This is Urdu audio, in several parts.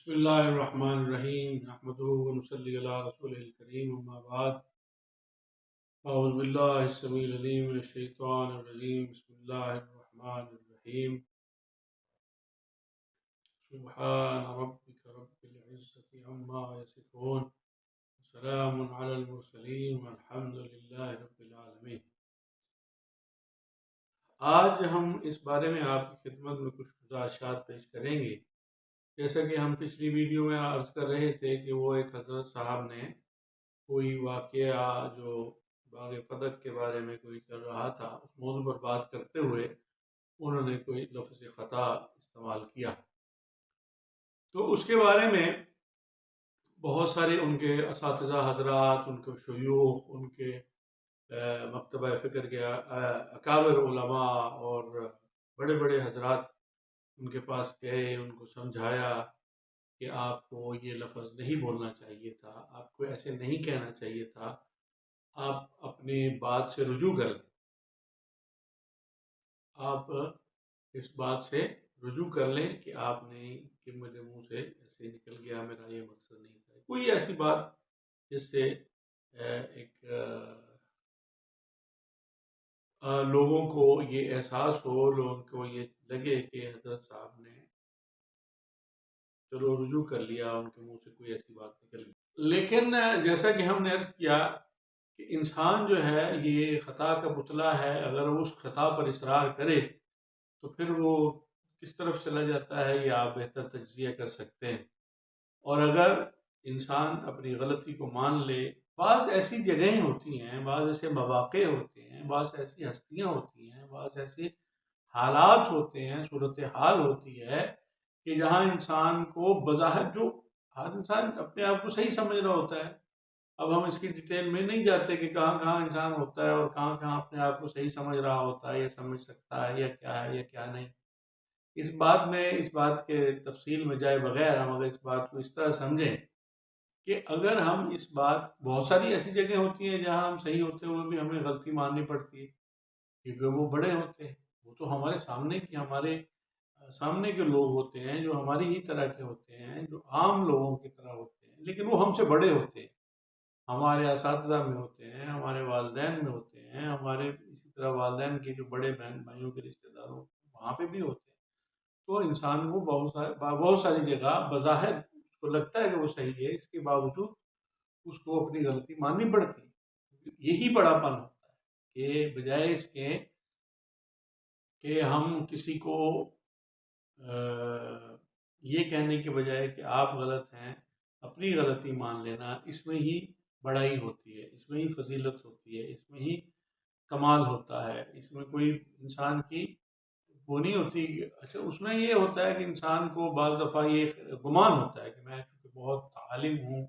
بسم اللہ الرحمن الرحیم نحمدہ ونصلی علی رسول الکریم اما بعد اعوذ باللہ السمیع العلیم من الشیطان الرجیم بسم اللہ الرحمن الرحیم سبحان ربک رب العزة عما یصفون سلام علی المرسلین والحمد للہ رب العالمین۔ آج ہم اس بارے میں آپ کی خدمت میں کچھ گزارشات پیش کریں گے۔ جیسا کہ ہم پچھلی ویڈیو میں عرض کر رہے تھے کہ وہ ایک حضرت صاحب نے کوئی واقعہ جو باغ فدق کے بارے میں کوئی چل رہا تھا، اس موضوع پر بات کرتے ہوئے انہوں نے کوئی لفظ خطا استعمال کیا، تو اس کے بارے میں بہت سارے ان کے اساتذہ حضرات، ان کے شیوخ، ان کے مکتبہ فکر کے اکابر علماء اور بڑے بڑے حضرات ان کے پاس گئے، ان کو سمجھایا کہ آپ کو یہ لفظ نہیں بولنا چاہیے تھا، آپ کو ایسے نہیں کہنا چاہیے تھا، آپ اپنی بات سے رجوع کر لیں، آپ اس بات سے رجوع کر لیں کہ آپ نے کہ میرے منہ سے ایسے نکل گیا، میرا یہ مقصد نہیں تھا، کوئی ایسی بات جس سے ایک لوگوں کو یہ احساس ہو، لوگوں کو یہ لگے کہ حضرت صاحب نے چلو رجوع کر لیا، ان کے منہ سے کوئی ایسی بات نکل گئی۔ لیکن جیسا کہ ہم نے عرض کیا کہ انسان جو ہے یہ خطا کا پتلا ہے، اگر وہ اس خطا پر اصرار کرے تو پھر وہ کس طرف چلا جاتا ہے یہ آپ بہتر تجزیہ کر سکتے ہیں۔ اور اگر انسان اپنی غلطی کو مان لے، بعض ایسی جگہیں ہوتی ہیں، بعض ایسے مواقع ہوتے ہیں، بعض ایسی ہستیاں ہوتی ہیں، بعض ایسے حالات ہوتے ہیں، صورتحال ہوتی ہے کہ جہاں انسان کو بظاہر جو ہر انسان اپنے آپ کو صحیح سمجھ رہا ہوتا ہے، اب ہم اس کی ڈیٹیل میں نہیں جاتے کہ کہاں کہاں انسان ہوتا ہے اور کہاں کہاں اپنے آپ کو صحیح سمجھ رہا ہوتا ہے یا سمجھ سکتا ہے یا کیا نہیں۔ اس بات کے تفصیل میں جائے بغیر ہم اگر اس بات کو اس طرح سمجھیں کہ اگر ہم اس بات، بہت ساری ایسی جگہ ہوتی ہیں جہاں ہم صحیح ہوتے ہوئے بھی ہمیں غلطی ماننی پڑتی ہے کیونکہ وہ بڑے ہوتے ہیں، وہ تو ہمارے سامنے کے لوگ ہوتے ہیں جو ہماری ہی طرح کے ہوتے ہیں، جو عام لوگوں کی طرح ہوتے ہیں، لیکن وہ ہم سے بڑے ہوتے ہیں، ہمارے اساتذہ میں ہوتے ہیں، ہمارے والدین میں ہوتے ہیں، ہمارے اسی طرح والدین کے جو بڑے بہن بھائیوں کے رشتہ داروں وہاں پہ بھی ہوتے ہیں۔ تو انسان کو بہت ساری جگہ بظاہر اس کو لگتا ہے کہ وہ صحیح ہے، اس کے باوجود اس کو اپنی غلطی ماننی پڑتی ہے۔ یہی بڑا پن ہوتا ہے کہ بجائے اس کے کہ ہم کسی کو یہ کہنے کے بجائے کہ آپ غلط ہیں، اپنی غلطی مان لینا، اس میں ہی بڑائی ہوتی ہے، اس میں ہی فضیلت ہوتی ہے، اس میں ہی کمال ہوتا ہے، اس میں کوئی انسان کی وہ نہیں ہوتی۔ اچھا، اس میں یہ ہوتا ہے کہ انسان کو بعض دفعہ یہ گمان ہوتا ہے کہ میں چونکہ بہت عالم ہوں،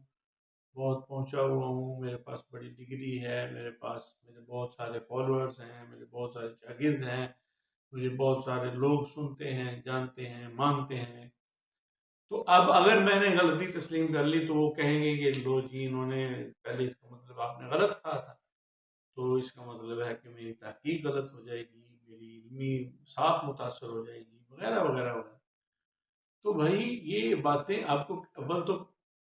بہت پہنچا ہوا ہوں، میرے پاس بڑی ڈگری ہے، میرے بہت سارے فالوورز ہیں، میرے بہت سارے شاگرد ہیں، مجھے بہت سارے لوگ سنتے ہیں، جانتے ہیں، مانتے ہیں، تو اب اگر میں نے غلطی تسلیم کر لی تو وہ کہیں گے کہ لو جی، انہوں نے پہلے، اس کا مطلب آپ نے غلط کہا تھا، تو اس کا مطلب ہے کہ میری تحقیق غلط ہو جائے گی، میری علمی ساکھ متاثر ہو جائے گی، وغیرہ وغیرہ وغیرہ۔ تو بھائی یہ باتیں آپ کو اول تو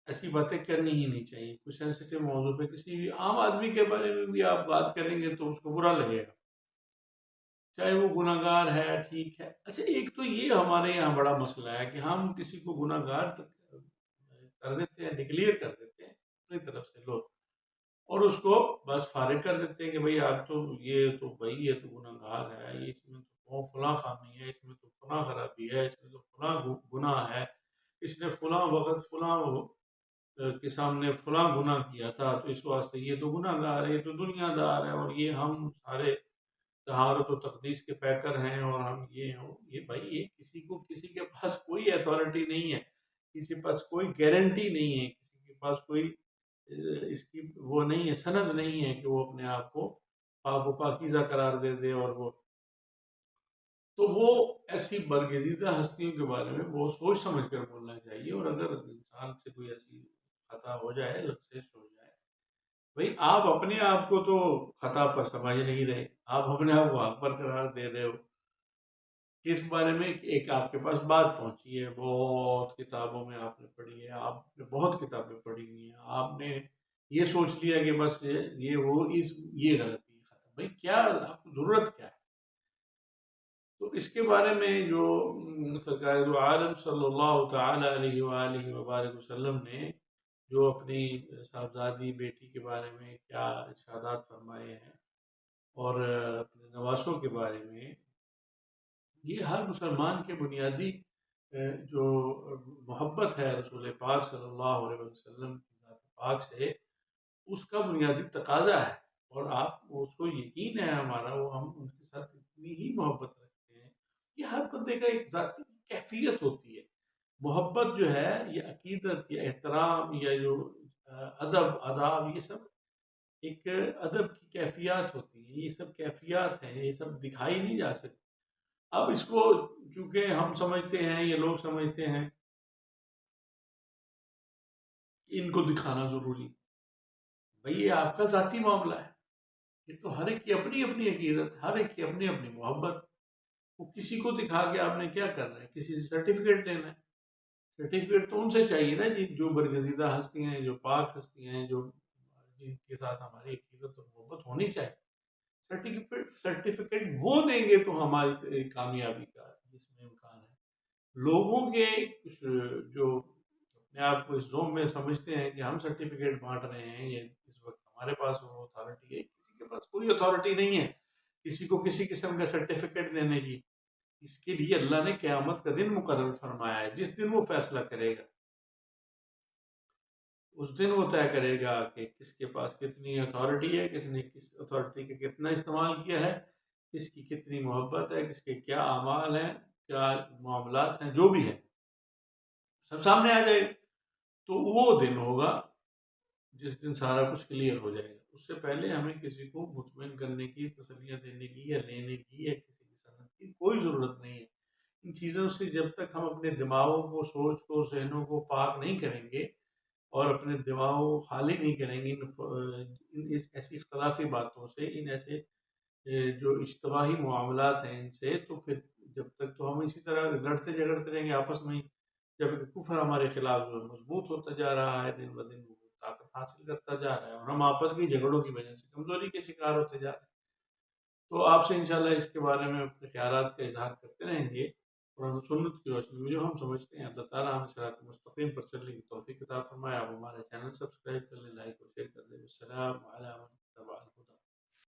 ایسی باتیں کرنی ہی نہیں چاہیے، کچھ سینسیٹیو موضوع پہ کسی بھی عام آدمی کے بارے میں بھی آپ بات کریں گے تو اس کو برا لگے گا، چاہے وہ گناہ گار ہے، ٹھیک ہے۔ اچھا، ایک تو یہ ہمارے یہاں بڑا مسئلہ ہے کہ ہم کسی کو گناہ گار کر دیتے ہیں، ڈکلیئر کر دیتے ہیں اپنی طرف سے لوگ، اور اس کو بس فارغ کر دیتے ہیں کہ بھئی آپ تو یہ تو گناہ گار ہے، یہ اس میں تو فلاں خامی ہے، اس میں تو فلاں خرابی ہے، اس میں تو فلاں گناہ ہے، اس نے فلاں وقت فلاں کے سامنے فلاں گناہ کیا تھا، تو اس واسطے یہ تو گناہ گار ہے، یہ تو دنیا دار ہے، اور یہ ہم سارے طہارت و تقدیس کے پیکر ہیں، اور ہم یہ بھائی، یہ کسی کے پاس کوئی اتھارٹی نہیں ہے، کسی کے پاس کوئی گارنٹی نہیں ہے، کسی کے پاس کوئی اس کی وہ نہیں ہے، سند نہیں ہے کہ وہ اپنے آپ کو پاک و پاکیزہ قرار دے دے، اور تو وہ ایسی برگزیدہ ہستیوں کے بارے میں بہت سوچ سمجھ کر بولنا چاہیے، اور اگر انسان سے کوئی ایسی خطا ہو جائے، لفظ ہو جائے، بھئی آپ اپنے آپ کو تو خطا پر سمجھ نہیں رہے، آپ اپنے آپ کو حق پر قرار دے رہے ہو، کس بارے میں؟ ایک آپ کے پاس بات پہنچی ہے، بہت کتابوں میں آپ نے پڑھی ہے، آپ نے بہت کتابیں پڑھی ہوئی ہیں، آپ نے یہ سوچ لیا کہ بس یہ وہ یہ غلطی ہے، ختم۔ بھائی کیا آپ کو ضرورت کیا ہے؟ تو اس کے بارے میں جو سرکار دو عالم صلی اللہ تعالی علیہ وآلہ وبارک وسلم نے جو اپنی صاحبزادی بیٹی کے بارے میں کیا ارشادات فرمائے ہیں، اور اپنے نواسوں کے بارے میں، یہ ہر مسلمان کے بنیادی جو محبت ہے رسول پاک صلی اللہ علیہ وسلم کی ذات پاک سے، اس کا بنیادی تقاضا ہے۔ اور آپ اس کو یقین ہے ہمارا، وہ ہم ان کے ساتھ اتنی ہی محبت رکھتے ہیں۔ یہ ہر بندے کا ایک ذاتی کیفیت ہوتی ہے۔ محبت جو ہے یہ عقیدت یا احترام یا جو ادب آداب، یہ سب ایک ادب کی کیفیات ہوتی ہیں، یہ سب کیفیات ہیں، یہ سب دکھائی نہیں جا سکتی۔ اب اس کو چونکہ ہم سمجھتے ہیں، یہ لوگ سمجھتے ہیں کہ ان کو دکھانا ضروری، بھئی یہ آپ کا ذاتی معاملہ ہے، یہ تو ہر ایک کی اپنی اپنی عقیدت، ہر ایک کی اپنی اپنی محبت۔ وہ کسی کو دکھا کے آپ نے کیا کرنا ہے؟ کسی سے سرٹیفکیٹ لینا ہے؟ سرٹیفکیٹ تو ان سے چاہیے نا جی، جو برگزیدہ ہستی ہیں، جو پاک ہستی ہیں، جو جن کے ساتھ ہماری عقیدت اور محبت ہونی چاہیے۔ سرٹیفکیٹ وہ دیں گے تو ہماری کامیابی کا اس میں امکان ہے۔ لوگوں کے کچھ جو اپنے آپ کو اس زوم میں سمجھتے ہیں کہ ہم سرٹیفکیٹ بانٹ رہے ہیں، یہ اس وقت ہمارے پاس وہ اتھارٹی ہے، کسی کے پاس کوئی اتھارٹی نہیں ہے کسی کو کسی قسم کا سرٹیفکیٹ دینے کی۔ اس کے لیے اللہ نے قیامت کا دن مقرر فرمایا ہے، جس دن وہ فیصلہ کرے گا، اس دن وہ طے کرے گا کہ کس کے پاس کتنی اتھارٹی ہے، کس نے کس اتھارٹی کا کتنا استعمال کیا ہے، کس کی کتنی محبت ہے، کس کے کیا اعمال ہیں، کیا معاملات ہیں، جو بھی ہے سب سامنے آ جائے گا۔ تو وہ دن ہوگا جس دن سارا کچھ کلیئر ہو جائے گا۔ اس سے پہلے ہمیں کسی کو مطمئن کرنے کی، تسلیاں دینے کی یا لینے کی یا کسی کی سند کی کوئی ضرورت نہیں ہے۔ ان چیزوں سے جب تک ہم اپنے دماغوں کو، سوچ کو، ذہنوں کو پاک نہیں کریں گے اور اپنے دماغوں کو خالی نہیں کریں گے ان ایسی اختلافی باتوں سے، ان ایسے جو اشتباہی معاملات ہیں ان سے، تو پھر جب تک تو ہم اسی طرح لڑتے جھگڑتے رہیں گے آپس میں ہی، جب کہ کفر ہمارے خلاف جو ہے مضبوط ہوتا جا رہا ہے، دن بدن وہ طاقت حاصل کرتا جا رہا ہے، اور ہم آپس کی جھگڑوں کی وجہ سے کمزوری کے شکار ہوتے جا رہے ہیں۔ تو آپ سے انشاءاللہ اس کے بارے میں اپنے خیالات کا اظہار کرتے رہیں گے، قرآن و سنت کی روشنی میں جو ہم سمجھتے ہیں۔ اللہ تعالیٰ ہمیں صراط مستقیم پر چلنے کی توفیق عطا فرمائے۔ آپ ہمارے چینل سبسکرائب کر لیں، لائک اور شیئر کر دیں۔ السلام علیکم ورحمۃ اللہ وبرکاتہ۔